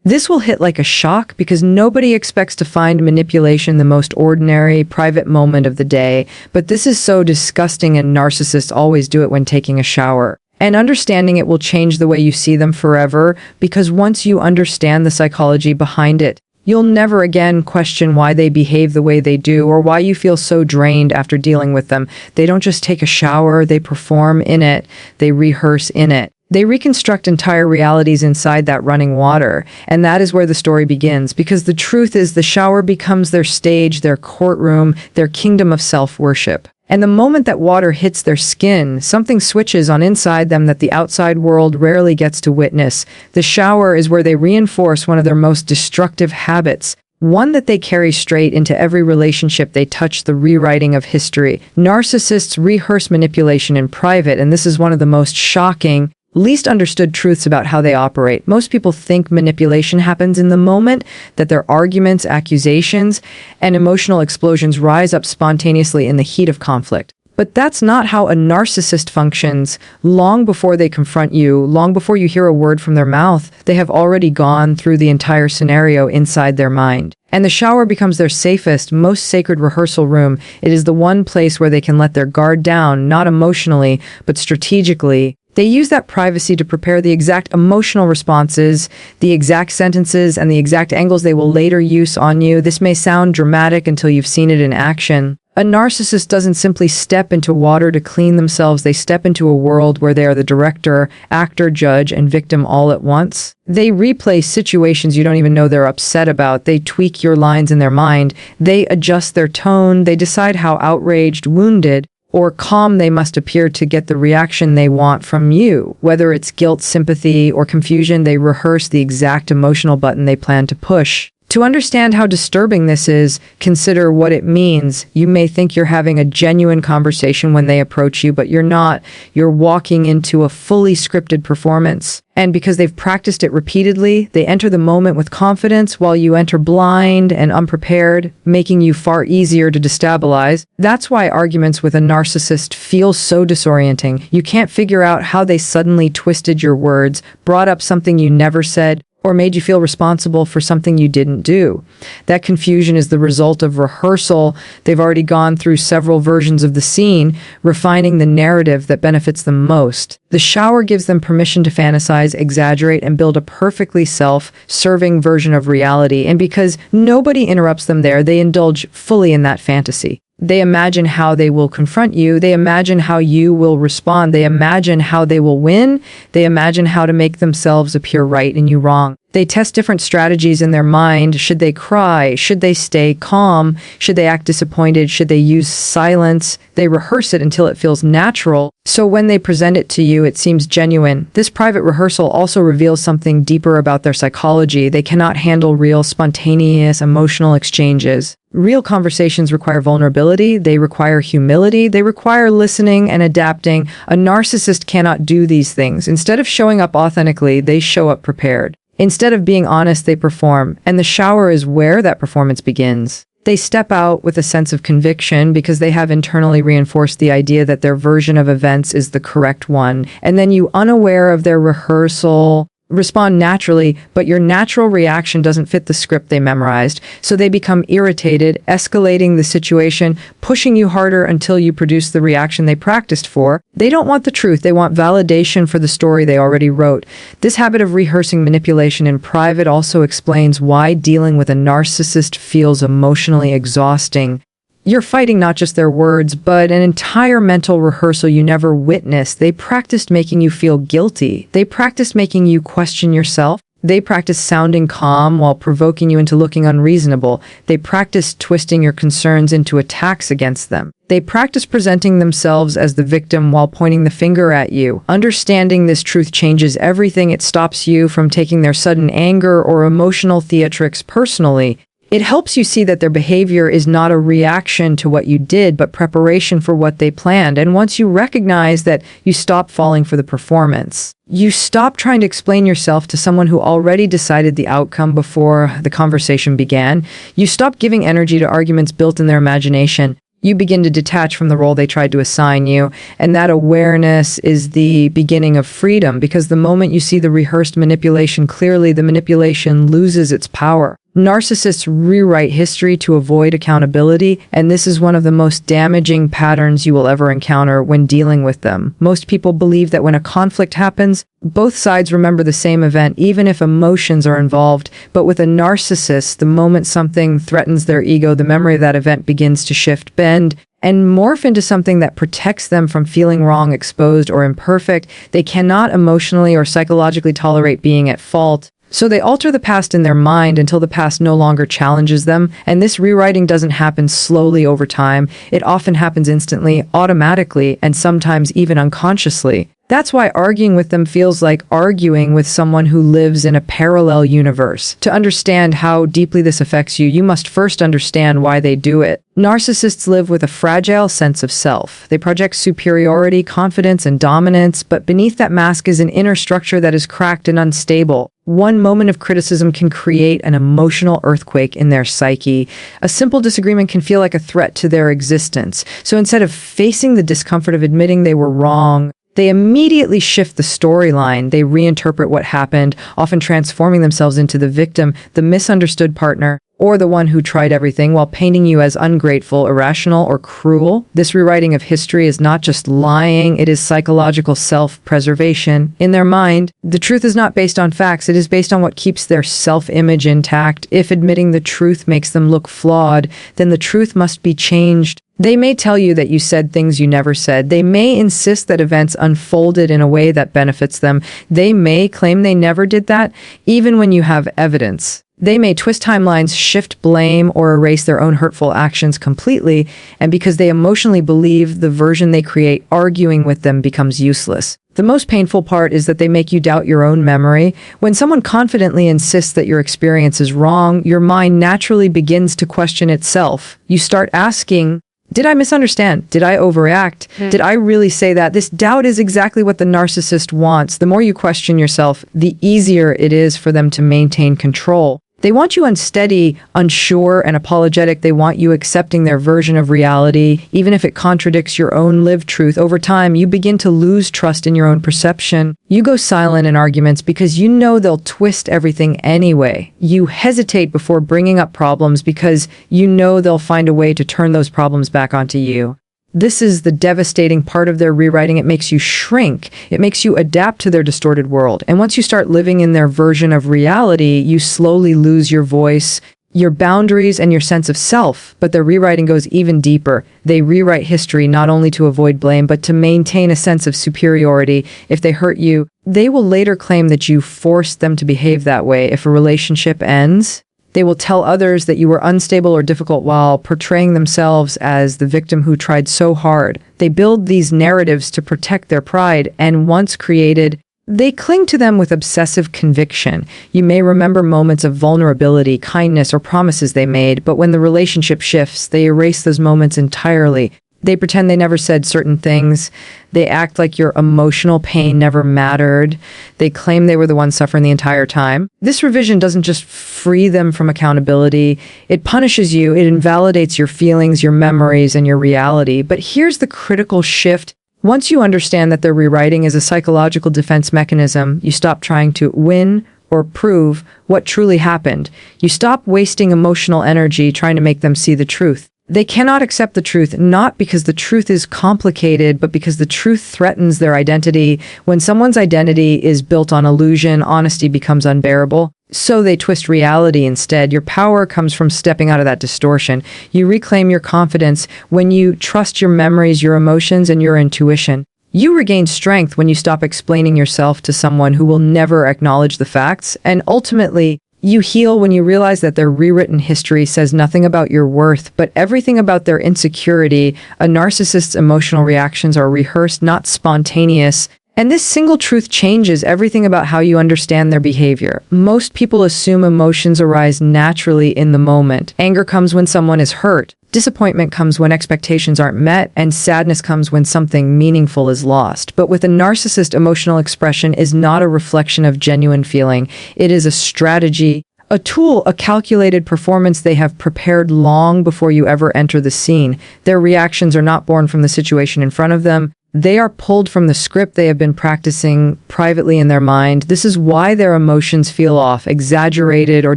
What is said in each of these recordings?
This will hit like a shock because nobody expects to find manipulation the most ordinary, private moment of the day, but this is so disgusting and narcissists always do it when taking a shower. And understanding it will change the way you see them forever, because once you understand the psychology behind it, you'll never again question why they behave the way they do or why you feel so drained after dealing with them. They don't just take a shower, they perform in it, they rehearse in it. They reconstruct entire realities inside that running water, and that is where the story begins, because the truth is the shower becomes their stage, their courtroom, their kingdom of self-worship. And the moment that water hits their skin, something switches on inside them that the outside world rarely gets to witness. The shower is where they reinforce one of their most destructive habits, one that they carry straight into every relationship they touch, the rewriting of history. Narcissists rehearse manipulation in private, and this is one of the most shocking, least understood truths about how they operate. Most people think manipulation happens in the moment, that their arguments, accusations, and emotional explosions rise up spontaneously in the heat of conflict. But that's not how a narcissist functions. Long before they confront you, long before you hear a word from their mouth, they have already gone through the entire scenario inside their mind. And the shower becomes their safest, most sacred rehearsal room. It is the one place where they can let their guard down, not emotionally, but strategically. They use that privacy to prepare the exact emotional responses, the exact sentences, and the exact angles they will later use on you. This may sound dramatic until you've seen it in action. A narcissist doesn't simply step into water to clean themselves. They step into a world where they are the director, actor, judge, and victim all at once. They replay situations you don't even know they're upset about. They tweak your lines in their mind. They adjust their tone. They decide how outraged, wounded, or calm they must appear to get the reaction they want from you. Whether it's guilt, sympathy, or confusion, they rehearse the exact emotional button they plan to push. To understand how disturbing this is, consider what it means. You may think you're having a genuine conversation when they approach you, but you're not. You're walking into a fully scripted performance. And because they've practiced it repeatedly, they enter the moment with confidence while you enter blind and unprepared, making you far easier to destabilize. That's why arguments with a narcissist feel so disorienting. You can't figure out how they suddenly twisted your words, brought up something you never said, or made you feel responsible for something you didn't do. That confusion is the result of rehearsal. They've already gone through several versions of the scene, refining the narrative that benefits them most. The shower gives them permission to fantasize, exaggerate, and build a perfectly self-serving version of reality. And because nobody interrupts them there, they indulge fully in that fantasy. They imagine how they will confront you. They imagine how you will respond. They imagine how they will win. They imagine how to make themselves appear right and you wrong. They test different strategies in their mind. Should they cry? Should they stay calm? Should they act disappointed? Should they use silence? They rehearse it until it feels natural. So when they present it to you, it seems genuine. This private rehearsal also reveals something deeper about their psychology. They cannot handle real, spontaneous, emotional exchanges. Real conversations require vulnerability, they require humility, they require listening and adapting. A narcissist cannot do these things. Instead of showing up authentically, they show up prepared. Instead of being honest, they perform, and the shower is where that performance begins. They step out with a sense of conviction because they have internally reinforced the idea that their version of events is the correct one, and then you, unaware of their rehearsal, respond naturally, but your natural reaction doesn't fit the script they memorized, so they become irritated, escalating the situation, pushing you harder until you produce the reaction they practiced for. They don't want the truth, they want validation for the story they already wrote. This habit of rehearsing manipulation in private also explains why dealing with a narcissist feels emotionally exhausting. You're fighting not just their words, but an entire mental rehearsal you never witnessed. They practiced making you feel guilty. They practiced making you question yourself. They practiced sounding calm while provoking you into looking unreasonable. They practiced twisting your concerns into attacks against them. They practiced presenting themselves as the victim while pointing the finger at you. Understanding this truth changes everything. It stops you from taking their sudden anger or emotional theatrics personally. It helps you see that their behavior is not a reaction to what you did, but preparation for what they planned. And once you recognize that, you stop falling for the performance. You stop trying to explain yourself to someone who already decided the outcome before the conversation began. You stop giving energy to arguments built in their imagination. You begin to detach from the role they tried to assign you, and that awareness is the beginning of freedom, because the moment you see the rehearsed manipulation clearly, the manipulation loses its power. Narcissists rewrite history to avoid accountability, and this is one of the most damaging patterns you will ever encounter when dealing with them. Most people believe that when a conflict happens, both sides remember the same event, even if emotions are involved. But with a narcissist, the moment something threatens their ego, the memory of that event begins to shift, bend, and morph into something that protects them from feeling wrong, exposed, or imperfect. They cannot emotionally or psychologically tolerate being at fault. So they alter the past in their mind until the past no longer challenges them. And this rewriting doesn't happen slowly over time. It often happens instantly, automatically, and sometimes even unconsciously. That's why arguing with them feels like arguing with someone who lives in a parallel universe. To understand how deeply this affects you, you must first understand why they do it. Narcissists live with a fragile sense of self. They project superiority, confidence, and dominance, but beneath that mask is an inner structure that is cracked and unstable. One moment of criticism can create an emotional earthquake in their psyche. A simple disagreement can feel like a threat to their existence. So instead of facing the discomfort of admitting they were wrong, they immediately shift the storyline. They reinterpret what happened, often transforming themselves into the victim, the misunderstood partner, or the one who tried everything, while painting you as ungrateful, irrational, or cruel. This rewriting of history is not just lying, it is psychological self-preservation. In their mind, the truth is not based on facts, it is based on what keeps their self-image intact. If admitting the truth makes them look flawed, then the truth must be changed. They may tell you that you said things you never said. They may insist that events unfolded in a way that benefits them. They may claim they never did that, even when you have evidence. They may twist timelines, shift blame, or erase their own hurtful actions completely, and because they emotionally believe the version they create, arguing with them becomes useless. The most painful part is that they make you doubt your own memory. When someone confidently insists that your experience is wrong, your mind naturally begins to question itself. You start asking, did I misunderstand? Did I overreact? Did I really say that? This doubt is exactly what the narcissist wants. The more you question yourself, the easier it is for them to maintain control. They want you unsteady, unsure, and apologetic. They want you accepting their version of reality, even if it contradicts your own lived truth. Over time, you begin to lose trust in your own perception. You go silent in arguments because you know they'll twist everything anyway. You hesitate before bringing up problems because you know they'll find a way to turn those problems back onto you. This is the devastating part of their rewriting. It makes you shrink. It makes you adapt to their distorted world. And once you start living in their version of reality, you slowly lose your voice, your boundaries, and your sense of self. But their rewriting goes even deeper. They rewrite history not only to avoid blame, but to maintain a sense of superiority. If they hurt you, they will later claim that you forced them to behave that way. If a relationship ends, they will tell others that you were unstable or difficult while portraying themselves as the victim who tried so hard. They build these narratives to protect their pride, and once created, they cling to them with obsessive conviction. You may remember moments of vulnerability, kindness, or promises they made, but when the relationship shifts, they erase those moments entirely. They pretend they never said certain things. They act like your emotional pain never mattered. They claim they were the ones suffering the entire time. This revision doesn't just free them from accountability. It punishes you. It invalidates your feelings, your memories, and your reality. But here's the critical shift. Once you understand that their rewriting is a psychological defense mechanism, you stop trying to win or prove what truly happened. You stop wasting emotional energy trying to make them see the truth. They cannot accept the truth, not because the truth is complicated, but because the truth threatens their identity. When someone's identity is built on illusion, honesty becomes unbearable. So they twist reality instead. Your power comes from stepping out of that distortion. You reclaim your confidence when you trust your memories, your emotions, and your intuition. You regain strength when you stop explaining yourself to someone who will never acknowledge the facts, and ultimately, you heal when you realize that their rewritten history says nothing about your worth, but everything about their insecurity. A narcissist's emotional reactions are rehearsed, not spontaneous. And this single truth changes everything about how you understand their behavior. Most people assume emotions arise naturally in the moment. Anger comes when someone is hurt. Disappointment comes when expectations aren't met, and sadness comes when something meaningful is lost. But with a narcissist, emotional expression is not a reflection of genuine feeling. It is a strategy, A tool, a calculated performance they have prepared long before you ever enter the scene. Their reactions are not born from the situation in front of them. They are pulled from the script they have been practicing privately in their mind. This is why their emotions feel off, exaggerated, or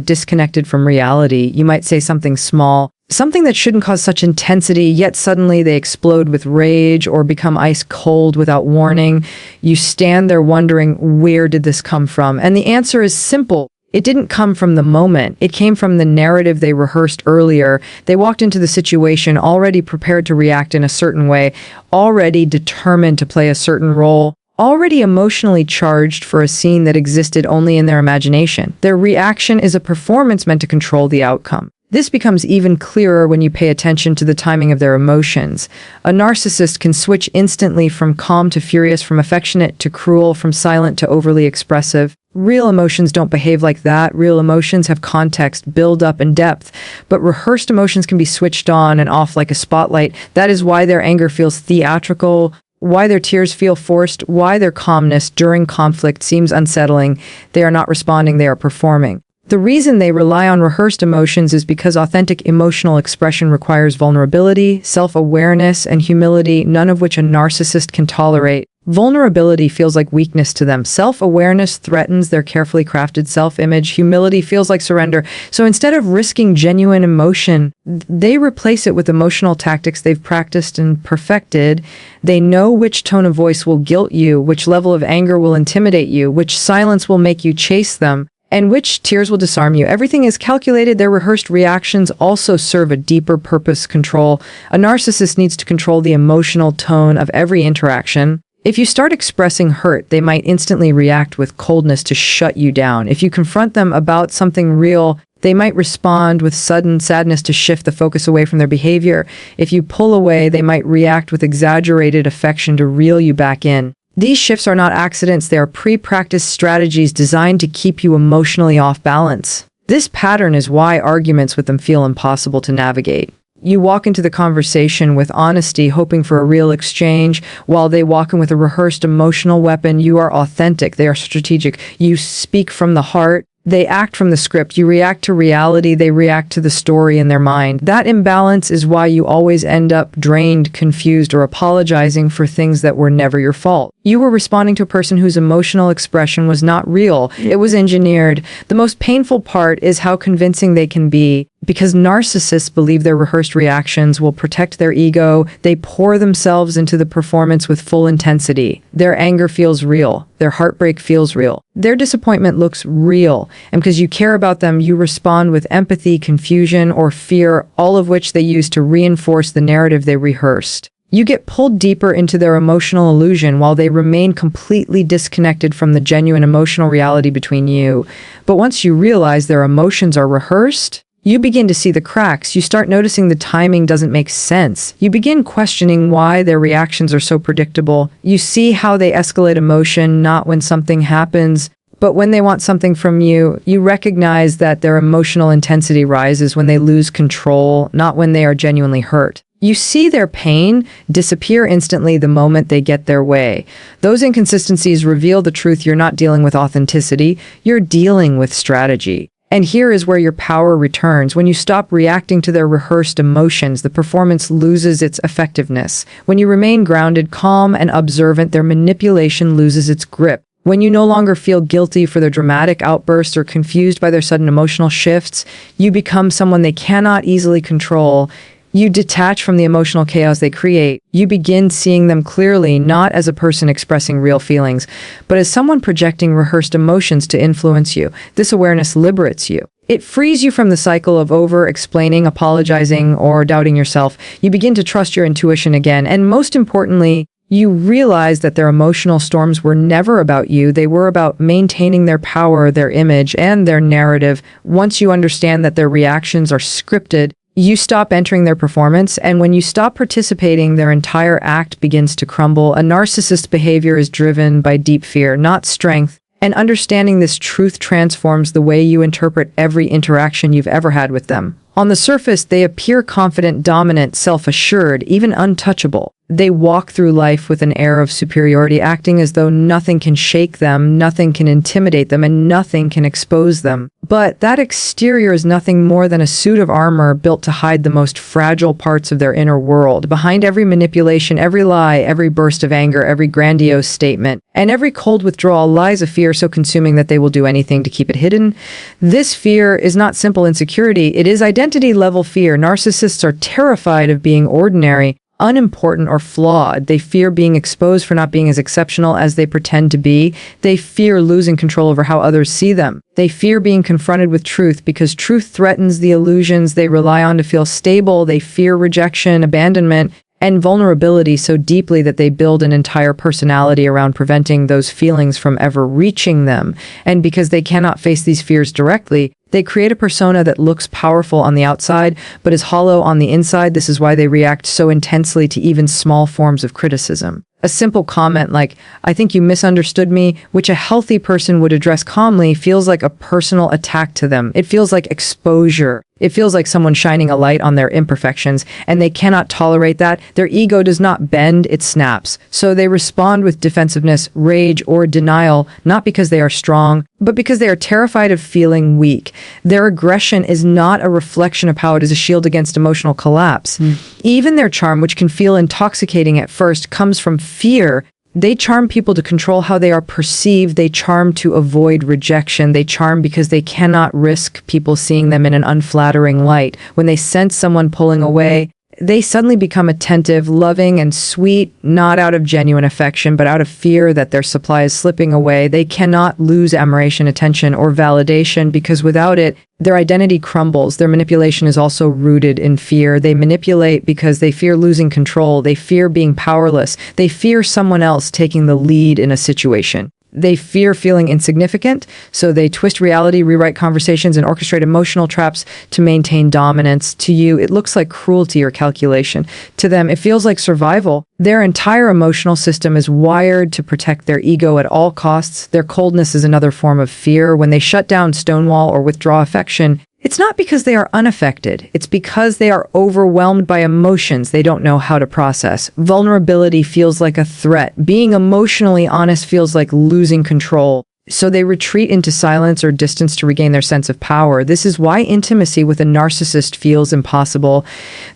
disconnected from reality. You might say something small, something that shouldn't cause such intensity, yet suddenly they explode with rage or become ice cold without warning. You stand there wondering, where did this come from? And the answer is simple. It didn't come from the moment. It came from the narrative they rehearsed earlier. They walked into the situation already prepared to react in a certain way, already determined to play a certain role, already emotionally charged for a scene that existed only in their imagination. Their reaction is a performance meant to control the outcome. This becomes even clearer when you pay attention to the timing of their emotions. A narcissist can switch instantly from calm to furious, from affectionate to cruel, from silent to overly expressive. Real emotions don't behave like that. Real emotions have context, build-up, and depth. But rehearsed emotions can be switched on and off like a spotlight. That is why their anger feels theatrical, why their tears feel forced, why their calmness during conflict seems unsettling. They are not responding, they are performing. The reason they rely on rehearsed emotions is because authentic emotional expression requires vulnerability, self-awareness, and humility, none of which a narcissist can tolerate. Vulnerability feels like weakness to them. Self-awareness threatens their carefully crafted self-image. Humility feels like surrender. So instead of risking genuine emotion, they replace it with emotional tactics they've practiced and perfected. They know which tone of voice will guilt you, which level of anger will intimidate you, which silence will make you chase them, and which tears will disarm you. Everything is calculated. Their rehearsed reactions also serve a deeper purpose: control. A narcissist needs to control the emotional tone of every interaction. If you start expressing hurt, they might instantly react with coldness to shut you down. If you confront them about something real, they might respond with sudden sadness to shift the focus away from their behavior. If you pull away, they might react with exaggerated affection to reel you back in. These shifts are not accidents. They are pre-practiced strategies designed to keep you emotionally off balance. This pattern is why arguments with them feel impossible to navigate. You walk into the conversation with honesty, hoping for a real exchange, while they walk in with a rehearsed emotional weapon. You are authentic. They are strategic. You speak from the heart. They act from the script. You react to reality. They react to the story in their mind. That imbalance is why you always end up drained, confused, or apologizing for things that were never your fault. You were responding to a person whose emotional expression was not real. It was engineered. The most painful part is how convincing they can be. Because narcissists believe their rehearsed reactions will protect their ego, they pour themselves into the performance with full intensity. Their anger feels real. Their heartbreak feels real. Their disappointment looks real. And because you care about them, you respond with empathy, confusion, or fear, all of which they use to reinforce the narrative they rehearsed. You get pulled deeper into their emotional illusion while they remain completely disconnected from the genuine emotional reality between you. But once you realize their emotions are rehearsed, you begin to see the cracks. You start noticing the timing doesn't make sense. You begin questioning why their reactions are so predictable. You see how they escalate emotion, not when something happens, but when they want something from you. You recognize that their emotional intensity rises when they lose control, not when they are genuinely hurt. You see their pain disappear instantly the moment they get their way. Those inconsistencies reveal the truth. You're not dealing with authenticity, you're dealing with strategy. And here is where your power returns. When you stop reacting to their rehearsed emotions, the performance loses its effectiveness. When you remain grounded, calm, and observant, their manipulation loses its grip. When you no longer feel guilty for their dramatic outbursts or confused by their sudden emotional shifts, you become someone they cannot easily control. You detach from the emotional chaos they create. You begin seeing them clearly, not as a person expressing real feelings, but as someone projecting rehearsed emotions to influence you. This awareness liberates you. It frees you from the cycle of over-explaining, apologizing, or doubting yourself. You begin to trust your intuition again, and most importantly, you realize that their emotional storms were never about you. They were about maintaining their power, their image, and their narrative. Once you understand that their reactions are scripted, you stop entering their performance, and when you stop participating, their entire act begins to crumble. A narcissist's behavior is driven by deep fear, not strength, and understanding this truth transforms the way you interpret every interaction you've ever had with them. On the surface, they appear confident, dominant, self-assured, even untouchable. They walk through life with an air of superiority, acting as though nothing can shake them, nothing can intimidate them, and nothing can expose them. But that exterior is nothing more than a suit of armor built to hide the most fragile parts of their inner world. Behind every manipulation, every lie, every burst of anger, every grandiose statement, and every cold withdrawal lies a fear so consuming that they will do anything to keep it hidden. This fear is not simple insecurity. It is identity-level fear. Narcissists are terrified of being ordinary, unimportant, or flawed. They fear being exposed for not being as exceptional as they pretend to be. They fear losing control over how others see them. They fear being confronted with truth because truth threatens the illusions they rely on to feel stable. They fear rejection, abandonment, and vulnerability so deeply that they build an entire personality around preventing those feelings from ever reaching them. And because they cannot face these fears directly, they create a persona that looks powerful on the outside, but is hollow on the inside. This is why they react so intensely to even small forms of criticism. A simple comment like, "I think you misunderstood me," which a healthy person would address calmly, feels like a personal attack to them. It feels like exposure. It feels like someone shining a light on their imperfections, and they cannot tolerate that. Their ego does not bend, it snaps. So they respond with defensiveness, rage, or denial, not because they are strong, but because they are terrified of feeling weak. Their aggression is not a reflection of how it is a shield against emotional collapse. Even their charm, which can feel intoxicating at first, comes from fear. They charm people to control how they are perceived. They charm to avoid rejection. They charm because they cannot risk people seeing them in an unflattering light. When they sense someone pulling away, they suddenly become attentive, loving, and sweet, not out of genuine affection, but out of fear that their supply is slipping away. They cannot lose admiration, attention, or validation because without it, their identity crumbles. Their manipulation is also rooted in fear. They manipulate because they fear losing control. They fear being powerless. They fear someone else taking the lead in a situation. They fear feeling insignificant, so they twist reality, rewrite conversations, and orchestrate emotional traps to maintain dominance. To you, it looks like cruelty or calculation. To them, it feels like survival. Their entire emotional system is wired to protect their ego at all costs. Their coldness is another form of fear. When they shut down, stonewall, or withdraw affection, it's not because they are unaffected. It's because they are overwhelmed by emotions they don't know how to process. Vulnerability feels like a threat. Being emotionally honest feels like losing control. So they retreat into silence or distance to regain their sense of power. This is why intimacy with a narcissist feels impossible.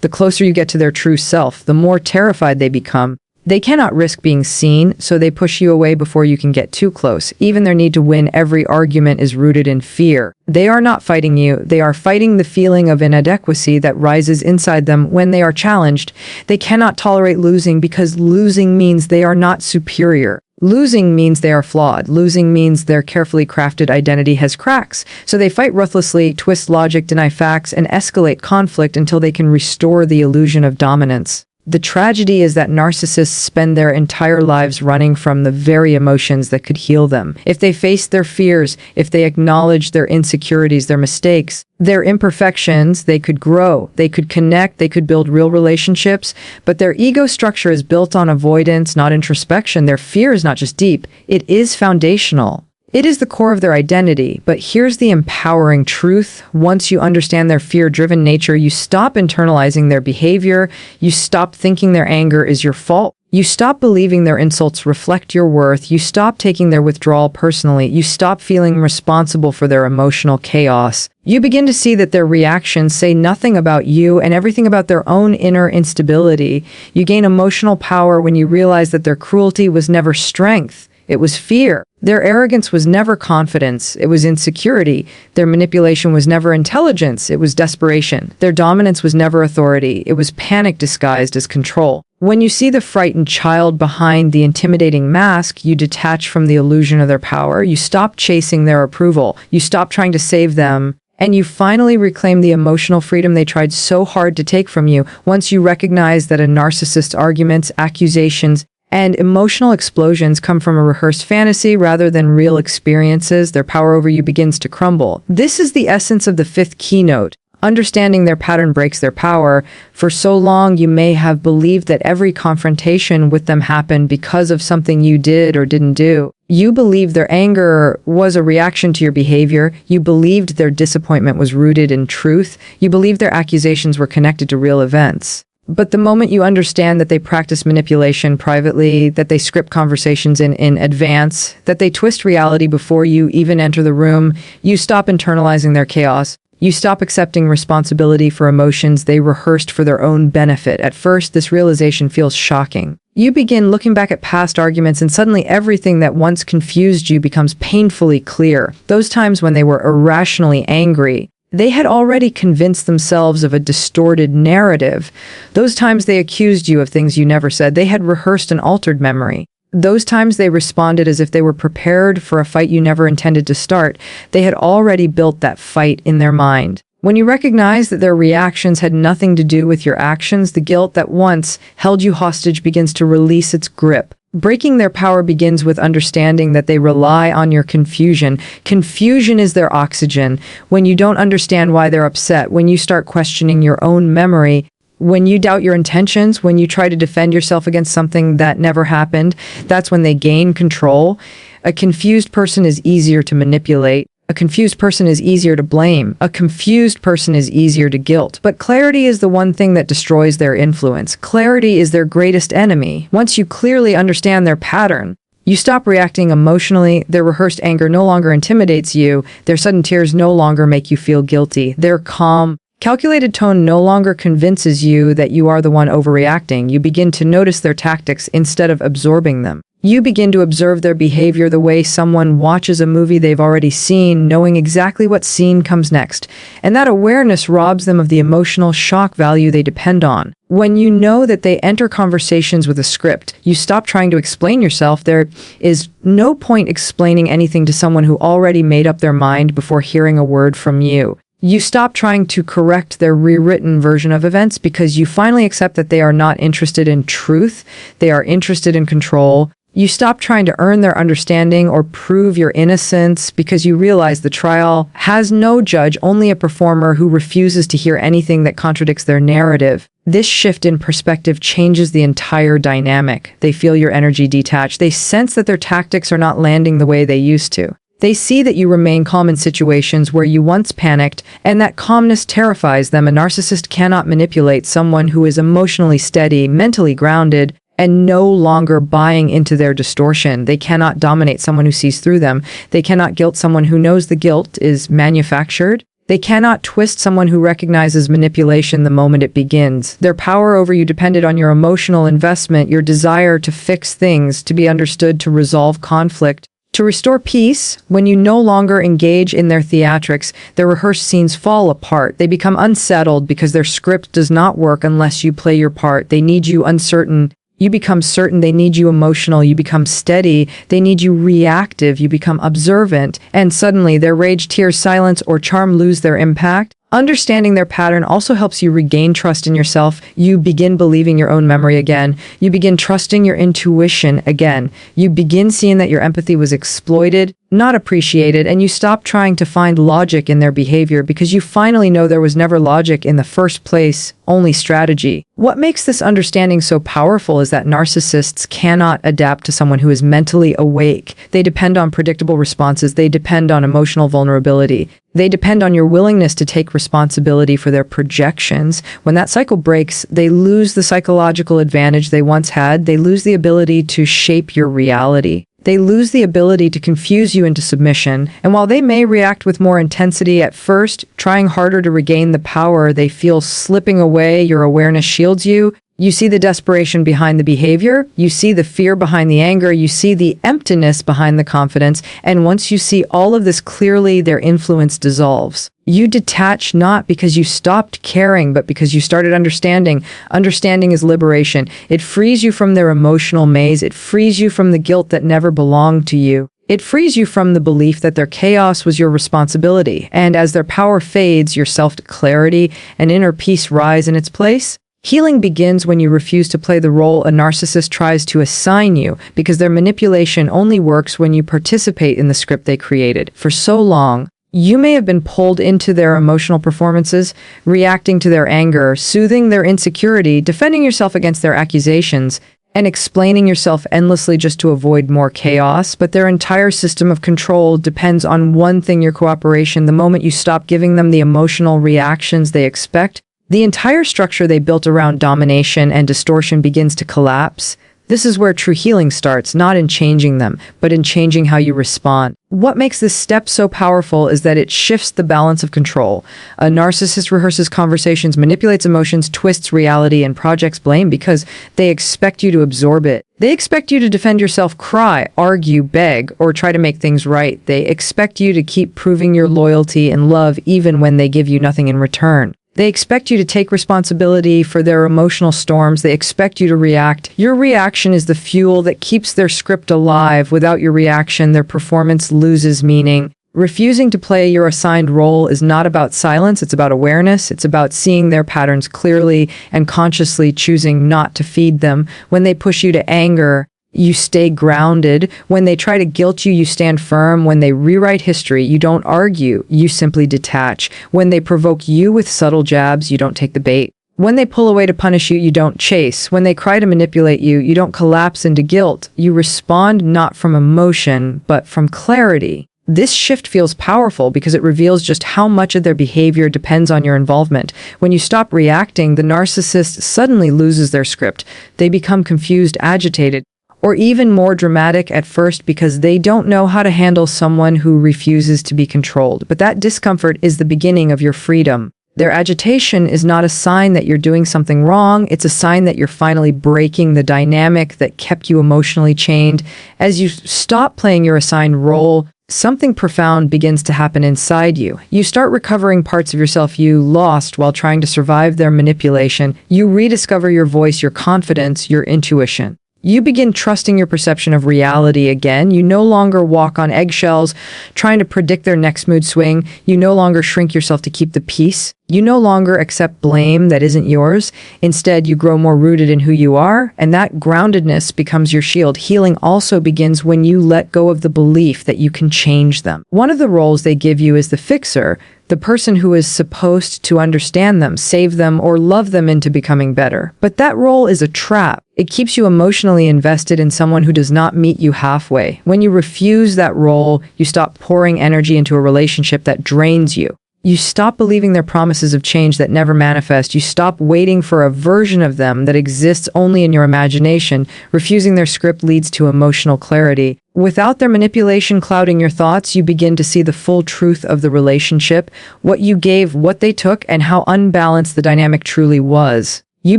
The closer you get to their true self, the more terrified they become. They cannot risk being seen, so they push you away before you can get too close. Even their need to win every argument is rooted in fear. They are not fighting you. They are fighting the feeling of inadequacy that rises inside them when they are challenged. They cannot tolerate losing because losing means they are not superior. Losing means they are flawed. Losing means their carefully crafted identity has cracks. So they fight ruthlessly, twist logic, deny facts, and escalate conflict until they can restore the illusion of dominance. The tragedy is that narcissists spend their entire lives running from the very emotions that could heal them. If they faced their fears, if they acknowledged their insecurities, their mistakes, their imperfections, they could grow, they could connect, they could build real relationships. But their ego structure is built on avoidance, not introspection. Their fear is not just deep, it is foundational. It is the core of their identity, but here's the empowering truth. Once you understand their fear-driven nature, you stop internalizing their behavior, you stop thinking their anger is your fault, you stop believing their insults reflect your worth, you stop taking their withdrawal personally, you stop feeling responsible for their emotional chaos. You begin to see that their reactions say nothing about you and everything about their own inner instability. You gain emotional power when you realize that their cruelty was never strength. It was fear. Their arrogance was never confidence. It was insecurity. Their manipulation was never intelligence. It was desperation. Their dominance was never authority. It was panic disguised as control. When you see the frightened child behind the intimidating mask, you detach from the illusion of their power. You stop chasing their approval. You stop trying to save them. And you finally reclaim the emotional freedom they tried so hard to take from you. Once you recognize that a narcissist's arguments, accusations, and emotional explosions come from a rehearsed fantasy rather than real experiences, their power over you begins to crumble. This is the essence of the fifth keynote. Understanding their pattern breaks their power. For so long, you may have believed that every confrontation with them happened because of something you did or didn't do. You believed their anger was a reaction to your behavior. You believed their disappointment was rooted in truth. You believed their accusations were connected to real events. But the moment you understand that they practice manipulation privately, that they script conversations in advance, that they twist reality before you even enter the room, you stop internalizing their chaos. You stop accepting responsibility for emotions they rehearsed for their own benefit. At first, this realization feels shocking. You begin looking back at past arguments, and suddenly everything that once confused you becomes painfully clear. Those times when they were irrationally angry, they had already convinced themselves of a distorted narrative. Those times they accused you of things you never said, they had rehearsed an altered memory. Those times they responded as if they were prepared for a fight you never intended to start. They had already built that fight in their mind. When you recognize that their reactions had nothing to do with your actions, the guilt that once held you hostage begins to release its grip. Breaking their power begins with understanding that they rely on your confusion. Confusion is their oxygen. When you don't understand why they're upset, when you start questioning your own memory, when you doubt your intentions, when you try to defend yourself against something that never happened, that's when they gain control. A confused person is easier to manipulate. A confused person is easier to blame. A confused person is easier to guilt. But clarity is the one thing that destroys their influence. Clarity is their greatest enemy. Once you clearly understand their pattern, you stop reacting emotionally. Their rehearsed anger no longer intimidates you. Their sudden tears no longer make you feel guilty. Their calm, calculated tone no longer convinces you that you are the one overreacting. You begin to notice their tactics instead of absorbing them. You begin to observe their behavior the way someone watches a movie they've already seen, knowing exactly what scene comes next. And that awareness robs them of the emotional shock value they depend on. When you know that they enter conversations with a script, you stop trying to explain yourself. There is no point explaining anything to someone who already made up their mind before hearing a word from you. You stop trying to correct their rewritten version of events because you finally accept that they are not interested in truth. They are interested in control. You stop trying to earn their understanding or prove your innocence because you realize the trial has no judge, only a performer who refuses to hear anything that contradicts their narrative. This shift in perspective changes the entire dynamic. They feel your energy detached. They sense that their tactics are not landing the way they used to. They see that you remain calm in situations where you once panicked, and that calmness terrifies them. A narcissist cannot manipulate someone who is emotionally steady, mentally grounded, and no longer buying into their distortion. They cannot dominate someone who sees through them. They cannot guilt someone who knows the guilt is manufactured. They cannot twist someone who recognizes manipulation the moment it begins. Their power over you depended on your emotional investment, your desire to fix things, to be understood, to resolve conflict. To restore peace, when you no longer engage in their theatrics, their rehearsed scenes fall apart. They become unsettled because their script does not work unless you play your part. They need you uncertain. You become certain. They need you emotional. You become steady. They need you reactive. You become observant. And suddenly their rage, tears, silence, or charm lose their impact. Understanding their pattern also helps you regain trust in yourself. You begin believing your own memory again. You begin trusting your intuition again. You begin seeing that your empathy was exploited, not appreciated, and you stop trying to find logic in their behavior because you finally know there was never logic in the first place, only strategy. What makes this understanding so powerful is that narcissists cannot adapt to someone who is mentally awake. They depend on predictable responses. They depend on emotional vulnerability. They depend on your willingness to take responsibility for their projections. When that cycle breaks, they lose the psychological advantage they once had. They lose the ability to shape your reality. They lose the ability to confuse you into submission. And while they may react with more intensity at first, trying harder to regain the power they feel slipping away, your awareness shields you. You see the desperation behind the behavior, you see the fear behind the anger, you see the emptiness behind the confidence, and once you see all of this clearly, their influence dissolves. You detach not because you stopped caring, but because you started understanding. Understanding is liberation. It frees you from their emotional maze. It frees you from the guilt that never belonged to you. It frees you from the belief that their chaos was your responsibility. And as their power fades, your self-clarity and inner peace rise in its place. Healing begins when you refuse to play the role a narcissist tries to assign you, because their manipulation only works when you participate in the script they created. For so long, you may have been pulled into their emotional performances, reacting to their anger, soothing their insecurity, defending yourself against their accusations, and explaining yourself endlessly just to avoid more chaos. But their entire system of control depends on one thing: your cooperation. The moment you stop giving them the emotional reactions they expect, The entire structure they built around domination and distortion begins to collapse. This is where true healing starts, not in changing them, but in changing how you respond. What makes this step so powerful is that it shifts the balance of control. A narcissist rehearses conversations, manipulates emotions, twists reality, and projects blame because they expect you to absorb it. They expect you to defend yourself, cry, argue, beg, or try to make things right. They expect you to keep proving your loyalty and love even when they give you nothing in return. They expect you to take responsibility for their emotional storms. They expect you to react. Your reaction is the fuel that keeps their script alive. Without your reaction, their performance loses meaning. Refusing to play your assigned role is not about silence, it's about awareness. It's about seeing their patterns clearly and consciously choosing not to feed them. When they push you to anger, you stay grounded. When they try to guilt you, you stand firm. When they rewrite history, you don't argue, you simply detach. When they provoke you with subtle jabs, you don't take the bait. When they pull away to punish you, you don't chase. When they cry to manipulate you, you don't collapse into guilt. You respond not from emotion, but from clarity. This shift feels powerful because it reveals just how much of their behavior depends on your involvement. When you stop reacting, the narcissist suddenly loses their script. They become confused, agitated, or even more dramatic at first because they don't know how to handle someone who refuses to be controlled. But that discomfort is the beginning of your freedom. Their agitation is not a sign that you're doing something wrong. It's a sign that you're finally breaking the dynamic that kept you emotionally chained. As you stop playing your assigned role, something profound begins to happen inside you. You start recovering parts of yourself you lost while trying to survive their manipulation. You rediscover your voice, your confidence, your intuition. You begin trusting your perception of reality again. You no longer walk on eggshells, trying to predict their next mood swing. You no longer shrink yourself to keep the peace. You no longer accept blame that isn't yours. Instead, you grow more rooted in who you are, and that groundedness becomes your shield. Healing also begins when you let go of the belief that you can change them. One of the roles they give you is the fixer, the person who is supposed to understand them, save them, or love them into becoming better. But that role is a trap. It keeps you emotionally invested in someone who does not meet you halfway. When you refuse that role, you stop pouring energy into a relationship that drains you. You stop believing their promises of change that never manifest. You stop waiting for a version of them that exists only in your imagination. Refusing their script leads to emotional clarity. Without their manipulation clouding your thoughts, you begin to see the full truth of the relationship, what you gave, what they took, and how unbalanced the dynamic truly was. You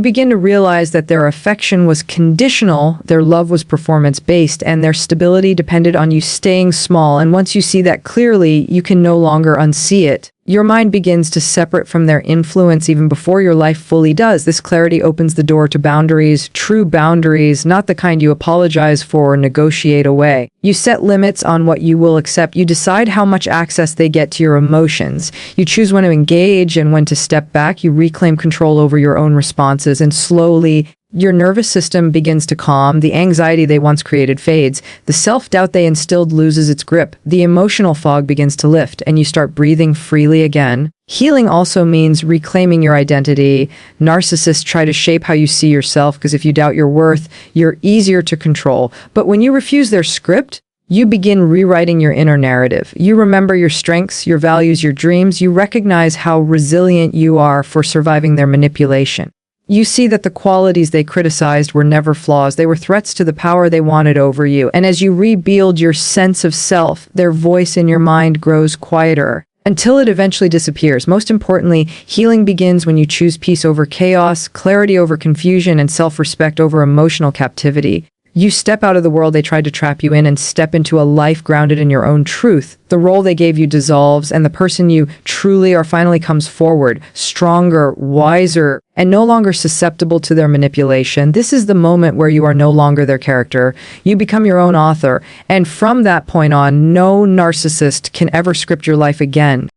begin to realize that their affection was conditional, their love was performance-based, and their stability depended on you staying small. And once you see that clearly, you can no longer unsee it. Your mind begins to separate from their influence even before your life fully does. This clarity opens the door to boundaries, true boundaries, not the kind you apologize for or negotiate away. You set limits on what you will accept. You decide how much access they get to your emotions. You choose when to engage and when to step back. You reclaim control over your own responses, and slowly, your nervous system begins to calm. The anxiety they once created fades. The self-doubt they instilled loses its grip. The emotional fog begins to lift, and you start breathing freely again. Healing also means reclaiming your identity. Narcissists try to shape how you see yourself, because if you doubt your worth, you're easier to control. But when you refuse their script, you begin rewriting your inner narrative. You remember your strengths, your values, your dreams. You recognize how resilient you are for surviving their manipulation. You see that the qualities they criticized were never flaws. They were threats to the power they wanted over you. And as you rebuild your sense of self, their voice in your mind grows quieter until it eventually disappears. Most importantly, healing begins when you choose peace over chaos, clarity over confusion, and self-respect over emotional captivity. You step out of the world they tried to trap you in and step into a life grounded in your own truth. The role they gave you dissolves, and the person you truly are finally comes forward, stronger, wiser, and no longer susceptible to their manipulation. This is the moment where you are no longer their character. You become your own author, and from that point on, no narcissist can ever script your life again.